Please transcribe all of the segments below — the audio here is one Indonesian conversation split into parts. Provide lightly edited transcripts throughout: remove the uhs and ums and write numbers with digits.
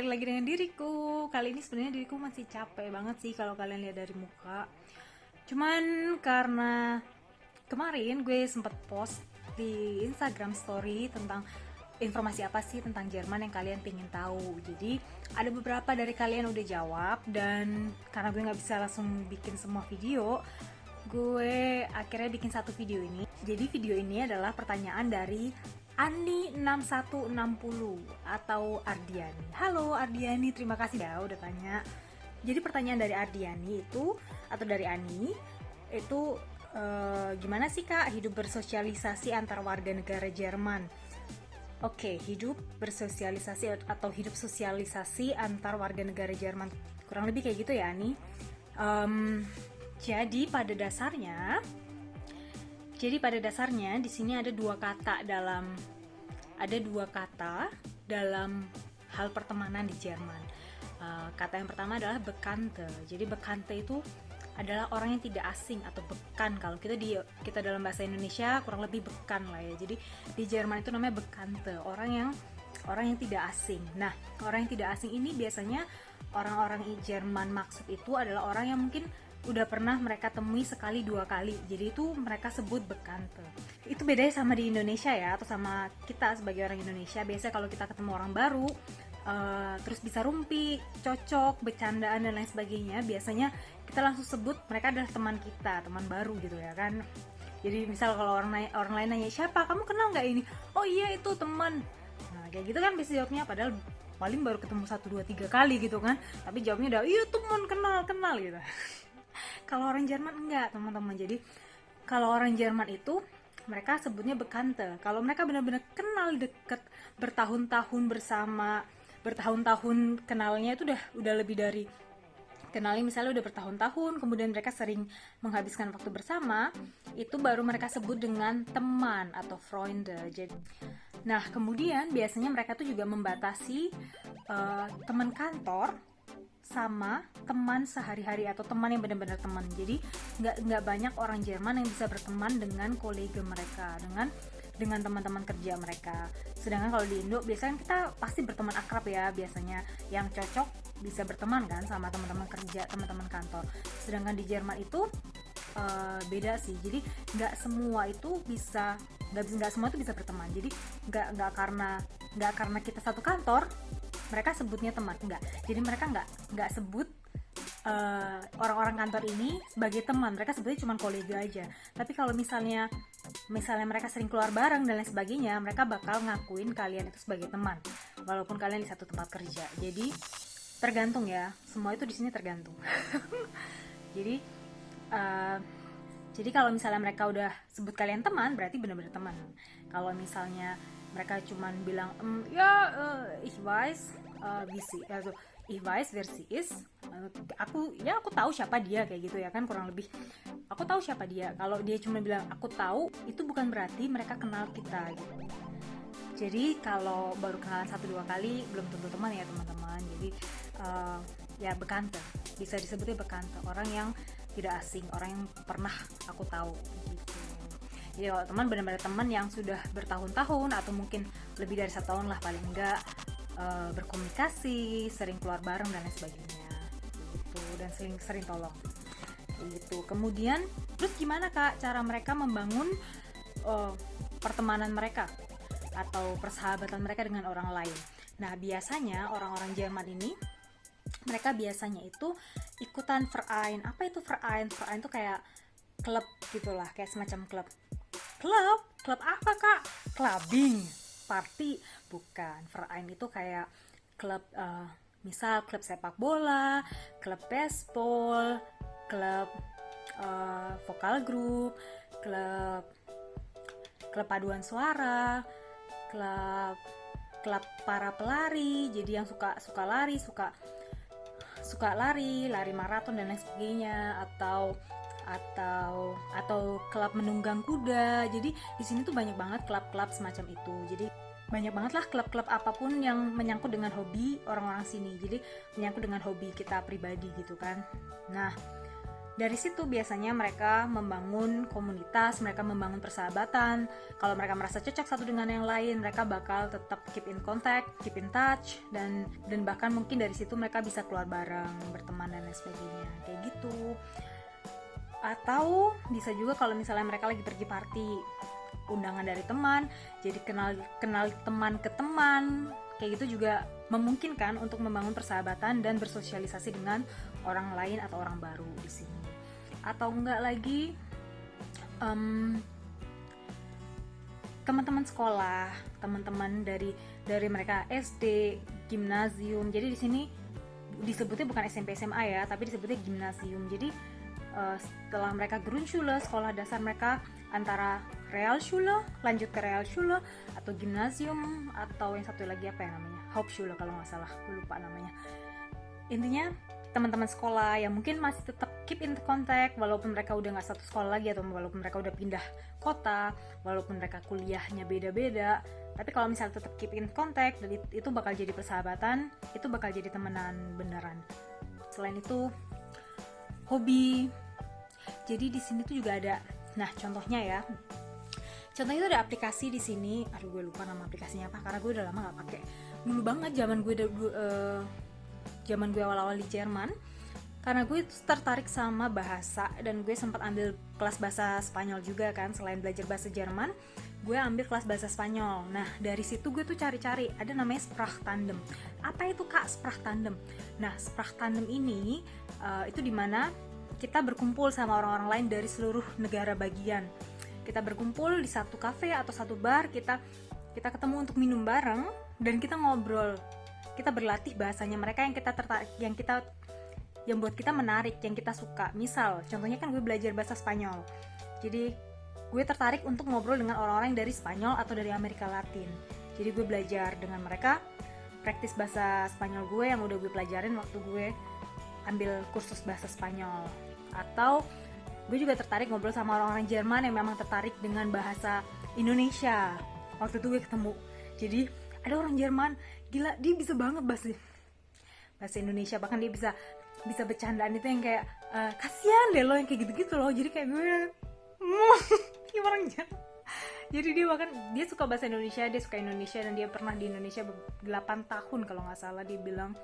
lagi dengan diriku. Kali ini sebenarnya diriku masih capek banget sih kalau kalian lihat dari muka. Cuman karena kemarin gue sempet post di Instagram story tentang informasi apa sih tentang Jerman yang kalian pengen tahu. Jadi ada beberapa dari kalian udah jawab, dan karena gue nggak bisa langsung bikin semua video, gue akhirnya bikin satu video ini. Jadi video ini adalah pertanyaan dari Ani 6160 atau Ardiani. Halo Ardiani, terima kasih ya udah tanya. Jadi pertanyaan dari Ardiani itu, atau dari Ani itu, gimana sih kak hidup bersosialisasi antar warga negara Jerman? Oke, hidup bersosialisasi atau hidup sosialisasi antar warga negara Jerman, kurang lebih kayak gitu ya Ani. Jadi pada dasarnya di sini ada dua kata dalam hal pertemanan di Jerman. Kata yang pertama adalah Bekannte. Jadi Bekannte itu adalah orang yang tidak asing atau bekan. Kalau kita dalam bahasa Indonesia kurang lebih bekan lah ya. Jadi di Jerman itu namanya Bekannte, orang yang tidak asing. Nah, orang yang tidak asing ini biasanya orang-orang Jerman maksud itu adalah orang yang mungkin udah pernah mereka temui sekali dua kali, jadi itu mereka sebut Bekannte. Itu bedanya sama di Indonesia ya, atau sama kita sebagai orang Indonesia. Biasanya kalau kita ketemu orang baru, terus bisa rumpi, cocok, bercandaan dan lain sebagainya, biasanya kita langsung sebut mereka adalah teman kita, teman baru gitu ya kan. Jadi misal kalau orang lain nanya, siapa, kamu kenal nggak ini? Oh iya itu teman. Nah kayak gitu kan bisa jawabnya, padahal paling baru ketemu 1, 2, 3 kali gitu kan, tapi jawabnya udah iya teman, kenal gitu. Kalau orang Jerman enggak teman-teman. Jadi kalau orang Jerman itu mereka sebutnya Bekannte. Kalau mereka benar-benar kenal deket, bertahun-tahun bersama, bertahun-tahun kenalnya itu udah lebih dari kenalnya, misalnya udah bertahun-tahun, kemudian mereka sering menghabiskan waktu bersama, itu baru mereka sebut dengan teman atau Freunde. Jadi, nah kemudian biasanya mereka tuh juga membatasi teman kantor sama teman sehari-hari atau teman yang benar-benar teman. Jadi nggak banyak orang Jerman yang bisa berteman dengan kolega mereka, dengan teman-teman kerja mereka. Sedangkan kalau di Indo biasanya kita pasti berteman akrab ya, biasanya yang cocok bisa berteman kan sama teman-teman kerja, teman-teman kantor. Sedangkan di Jerman itu beda sih. Jadi nggak semua itu bisa berteman. Jadi nggak karena kita satu kantor mereka sebutnya teman, enggak. Jadi mereka nggak sebut orang-orang kantor ini sebagai teman, mereka sebutnya cuma kolega aja. Tapi kalau misalnya mereka sering keluar bareng dan lain sebagainya, mereka bakal ngakuin kalian itu sebagai teman, walaupun kalian di satu tempat kerja. Jadi tergantung ya, semua itu di sini tergantung. Jadi kalau misalnya mereka udah sebut kalian teman, berarti benar-benar teman. Kalau misalnya mereka cuman bilang ich weiß wie sie, also ich weiß wer sie ist, aku tahu siapa dia, kayak gitu ya kan, kurang lebih aku tahu siapa dia. Kalau dia cuma bilang aku tahu, itu bukan berarti mereka kenal kita gitu. Jadi kalau baru kenalan 1-2 kali belum tentu teman ya teman-teman. Jadi ya Bekannte, bisa disebutnya Bekannte, orang yang tidak asing, orang yang pernah aku tahu gitu. Jadi kalau teman benar-benar teman yang sudah bertahun-tahun atau mungkin lebih dari 1 tahun lah paling enggak, berkomunikasi, sering keluar bareng dan lain sebagainya gitu, dan sering tolong gitu. Kemudian terus gimana kak cara mereka membangun pertemanan mereka atau persahabatan mereka dengan orang lain? Nah biasanya orang-orang Jerman ini mereka biasanya itu ikutan Verein. Apa itu Verein? Verein itu kayak klub gitulah, kayak semacam klub apa kak? Clubbing, party? Bukan. Verein itu kayak klub, misal klub sepak bola, klub baseball, klub vokal group, klub paduan suara, klub para pelari. Jadi yang suka lari, suka lari maraton dan lain sebagainya, atau klub menunggang kuda. Jadi di sini tuh banyak banget klub-klub semacam itu. Jadi banyak banget lah klub-klub apapun yang menyangkut dengan hobi orang-orang sini. Jadi menyangkut dengan hobi kita pribadi gitu kan. Nah Dari situ biasanya mereka membangun komunitas, mereka membangun persahabatan. Kalau mereka merasa cocok satu dengan yang lain, mereka bakal tetap keep in contact, keep in touch, dan bahkan mungkin dari situ mereka bisa keluar bareng, berteman dan lain sebagainya, kayak gitu. Atau bisa juga kalau misalnya mereka lagi pergi party, undangan dari teman, jadi kenal teman ke teman, kayak gitu juga memungkinkan untuk membangun persahabatan dan bersosialisasi dengan orang lain atau orang baru di sini. Atau enggak lagi teman-teman sekolah, teman-teman dari mereka SD, gimnasium. Jadi di sini disebutnya bukan SMP SMA ya, tapi disebutnya gimnasium. Jadi setelah mereka Grundschule, sekolah dasar mereka antara Realschule, lanjut ke Realschule atau gimnasium, atau yang satu lagi apa ya namanya, Hauptschule kalau nggak salah, gue lupa namanya. Intinya teman-teman sekolah yang mungkin masih tetap keep in contact walaupun mereka udah nggak satu sekolah lagi, atau walaupun mereka udah pindah kota, walaupun mereka kuliahnya beda-beda, tapi kalau misalnya tetap keep in contact, dan itu bakal jadi persahabatan, itu bakal jadi temenan beneran. Selain itu hobi, jadi di sini tuh juga ada, nah contohnya itu ada aplikasi di sini, aduh gue lupa nama aplikasinya apa karena gue udah lama nggak pakai. Dulu banget zaman gue awal-awal di Jerman, karena gue tertarik sama bahasa dan gue sempat ambil kelas bahasa Spanyol juga kan. Selain belajar bahasa Jerman, gue ambil kelas bahasa Spanyol. Nah dari situ gue tuh cari-cari, ada namanya Sprachtandem. Apa itu Kak Sprachtandem? Nah Sprachtandem ini itu dimana kita berkumpul sama orang-orang lain dari seluruh negara bagian. Kita berkumpul di satu kafe atau satu bar, kita ketemu untuk minum bareng dan kita ngobrol. Kita berlatih bahasanya mereka yang kita tertarik, yang buat kita menarik, yang kita suka. Misal, contohnya kan gue belajar bahasa Spanyol. Jadi gue tertarik untuk ngobrol dengan orang-orang dari Spanyol atau dari Amerika Latin. Jadi gue belajar dengan mereka, praktis bahasa Spanyol gue yang udah gue pelajarin waktu gue ambil kursus bahasa Spanyol. Atau gue juga tertarik ngobrol sama orang-orang Jerman yang memang tertarik dengan bahasa Indonesia. Waktu itu gue ketemu, jadi ada orang Jerman, gila dia bisa banget bahasa Indonesia, bahkan dia bisa bercandaan itu yang kayak kasihan deh lo yang kayak gitu-gitu loh. Jadi kayak gue kayak orang Jerman. Jadi dia suka bahasa Indonesia, dia suka Indonesia, dan dia pernah di Indonesia 8 tahun kalau nggak salah. Dia bilang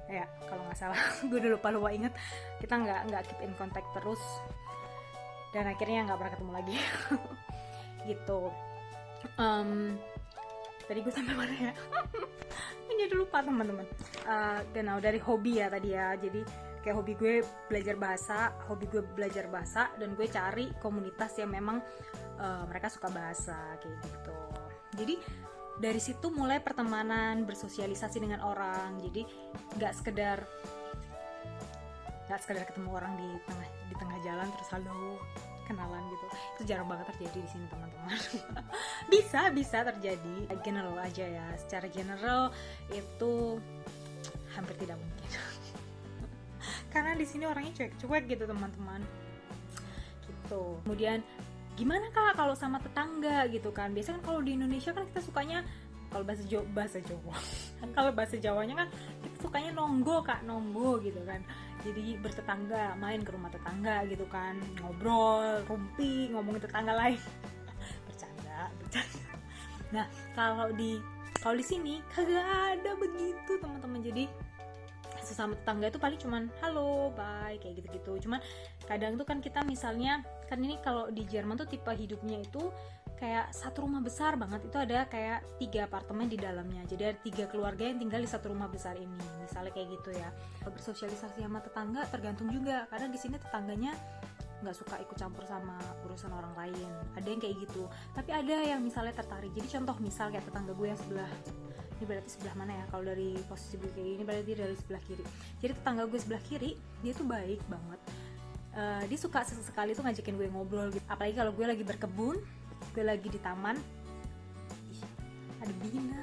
ya kalau nggak salah gue udah lupa inget. Kita nggak keep in contact terus dan akhirnya nggak pernah ketemu lagi gitu. Tadi gue sampai mana ya? Jadi lupa teman-teman. Genau, dari hobi ya tadi ya. Jadi kayak hobi gue belajar bahasa, dan gue cari komunitas yang memang mereka suka bahasa kayak gitu. Jadi dari situ mulai pertemanan, bersosialisasi dengan orang. Jadi nggak sekedar ketemu orang di tengah jalan terus halo kenalan gitu. Itu jarang banget terjadi di sini teman-teman. bisa terjadi general aja ya. Secara general itu hampir tidak mungkin. Karena di sini orangnya cuek-cuek gitu teman-teman. Gitu. Kemudian gimana Kak kalau sama tetangga gitu kan? Biasanya kan kalau di Indonesia kan kita sukanya, kalau bahasa Jawa kalau bahasa Jawanya kan kita sukanya nonggo gitu kan. Jadi bertetangga, main ke rumah tetangga gitu kan, ngobrol, rumpi, ngomongin tetangga lain. bercanda. Nah kalau di sini kagak ada begitu teman-teman. Jadi sesama tetangga itu paling cuman halo, bye, kayak gitu-gitu. Cuman kadang tuh kan kita misalnya, kan ini kalau di Jerman tuh tipe hidupnya itu kayak satu rumah besar banget, itu ada kayak 3 apartemen di dalamnya. Jadi ada 3 keluarga yang tinggal di satu rumah besar ini, misalnya kayak gitu ya. Bersosialisasi sama tetangga tergantung juga, karena di sini tetangganya nggak suka ikut campur sama urusan orang lain. Ada yang kayak gitu, tapi ada yang misalnya tertarik. Jadi contoh misal kayak tetangga gue yang sebelah, ini berarti sebelah mana ya? Kalau dari posisi gue kayak gini berarti dari sebelah kiri. Jadi tetangga gue sebelah kiri dia tuh baik banget. Dia suka sesekali tuh ngajakin gue ngobrol gitu. Apalagi kalau gue lagi berkebun, gue lagi di taman, ada bina,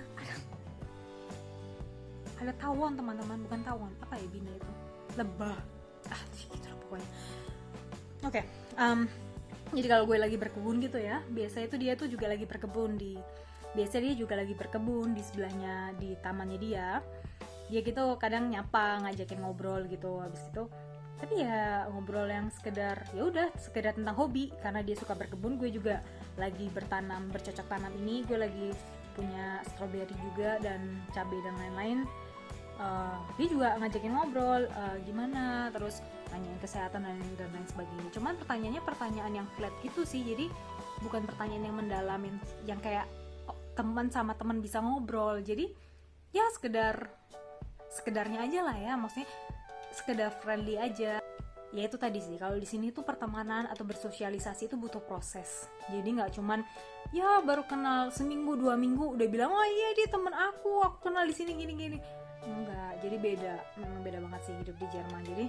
ada tawon teman-teman, bukan tawon, apa ya bina itu? Lebah, gitu lah pokoknya. Oke, jadi kalau gue lagi berkebun gitu ya, biasanya itu dia tuh juga lagi berkebun biasanya dia juga lagi berkebun di sebelahnya, di tamannya dia gitu kadang nyapa, ngajakin ngobrol gitu. Habis itu tapi ya ngobrol yang sekedar ya udah sekedar tentang hobi, karena dia suka berkebun, gue juga lagi bercocok tanam ini, gue lagi punya stroberi juga dan cabai dan lain-lain. Dia juga ngajakin ngobrol, gimana, terus nanyain kesehatan dan lain sebagainya. Cuman pertanyaannya pertanyaan yang flat gitu sih, jadi bukan pertanyaan yang mendalamin, yang kayak teman sama teman bisa ngobrol. Jadi ya sekedarnya aja lah ya, maksudnya sekedar friendly aja. Ya itu tadi sih, kalau di sini tuh pertemanan atau bersosialisasi itu butuh proses. Jadi nggak cuman ya baru kenal seminggu 2 minggu udah bilang oh iya dia temen aku kenal di sini gini. Enggak, jadi beda banget sih hidup di Jerman. Jadi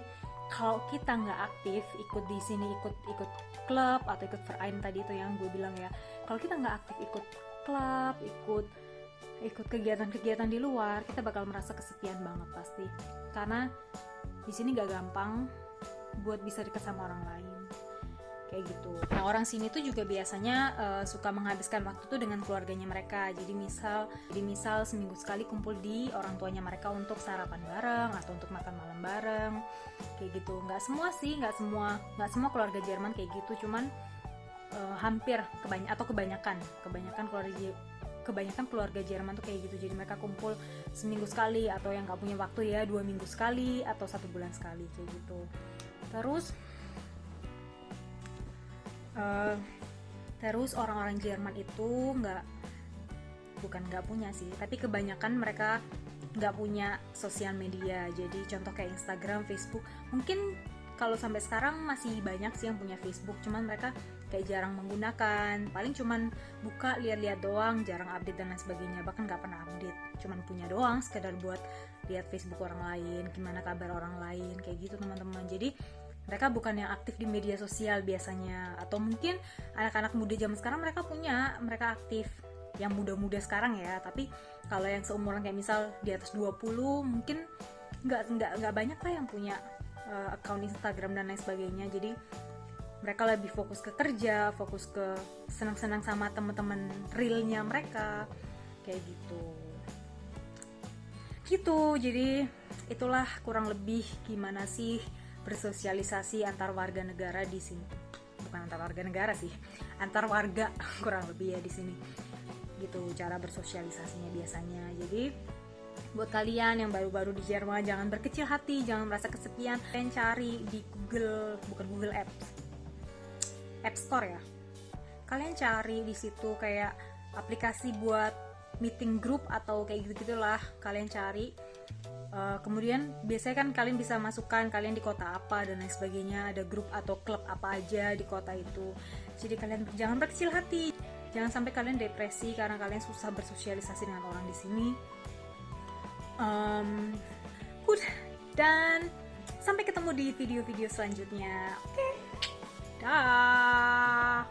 kalau kita nggak aktif ikut di sini, ikut klub atau ikut verein tadi itu yang gue bilang ya, kalau kita nggak aktif ikut klub, ikut kegiatan-kegiatan di luar, kita bakal merasa kesepian banget pasti. Karena di sini nggak gampang buat bisa dekat sama orang lain kayak gitu. Nah orang sini tuh juga biasanya suka menghabiskan waktu tuh dengan keluarganya mereka. Jadi misal seminggu sekali kumpul di orang tuanya mereka untuk sarapan bareng atau untuk makan malam bareng kayak gitu. Nggak semua keluarga Jerman kayak gitu, cuman hampir kebanyakan keluarga Jerman tuh kayak gitu. Jadi mereka kumpul seminggu sekali, atau yang nggak punya waktu ya 2 minggu sekali atau 1 bulan sekali kayak gitu. Terus orang-orang Jerman itu bukan nggak punya sih, tapi kebanyakan mereka nggak punya sosial media. Jadi contoh kayak Instagram, Facebook, mungkin kalau sampai sekarang masih banyak sih yang punya Facebook, cuman mereka kayak jarang menggunakan, paling cuman buka lihat-lihat doang, jarang update dan lain sebagainya, bahkan nggak pernah update, cuman punya doang sekedar buat lihat Facebook orang lain, gimana kabar orang lain kayak gitu teman-teman. Jadi mereka bukan yang aktif di media sosial biasanya. Atau mungkin anak-anak muda zaman sekarang mereka aktif, yang muda-muda sekarang ya, tapi kalau yang seumuran kayak misal di atas 20 mungkin nggak banyak lah yang punya account Instagram dan lain sebagainya. Jadi mereka lebih fokus ke kerja, fokus ke senang-senang sama teman-teman realnya mereka kayak gitu. Jadi itulah kurang lebih gimana sih bersosialisasi antar warga negara di sini. Bukan antar warga negara sih, antar warga kurang lebih ya di sini. Gitu cara bersosialisasinya biasanya. Jadi buat kalian yang baru-baru di Jerman, jangan berkecil hati, jangan merasa kesepian. Kalian cari di Google, bukan Google Apps, App Store ya. Kalian cari di situ kayak aplikasi buat meeting group atau kayak gitu-gitulah. Kalian cari. Kemudian biasanya kan kalian bisa masukkan kalian di kota apa dan lain sebagainya, ada grup atau klub apa aja di kota itu. Jadi kalian jangan berkecil hati, jangan sampai kalian depresi karena kalian susah bersosialisasi dengan orang di sini. Good, dan sampai ketemu di video-video selanjutnya. Oke, dah.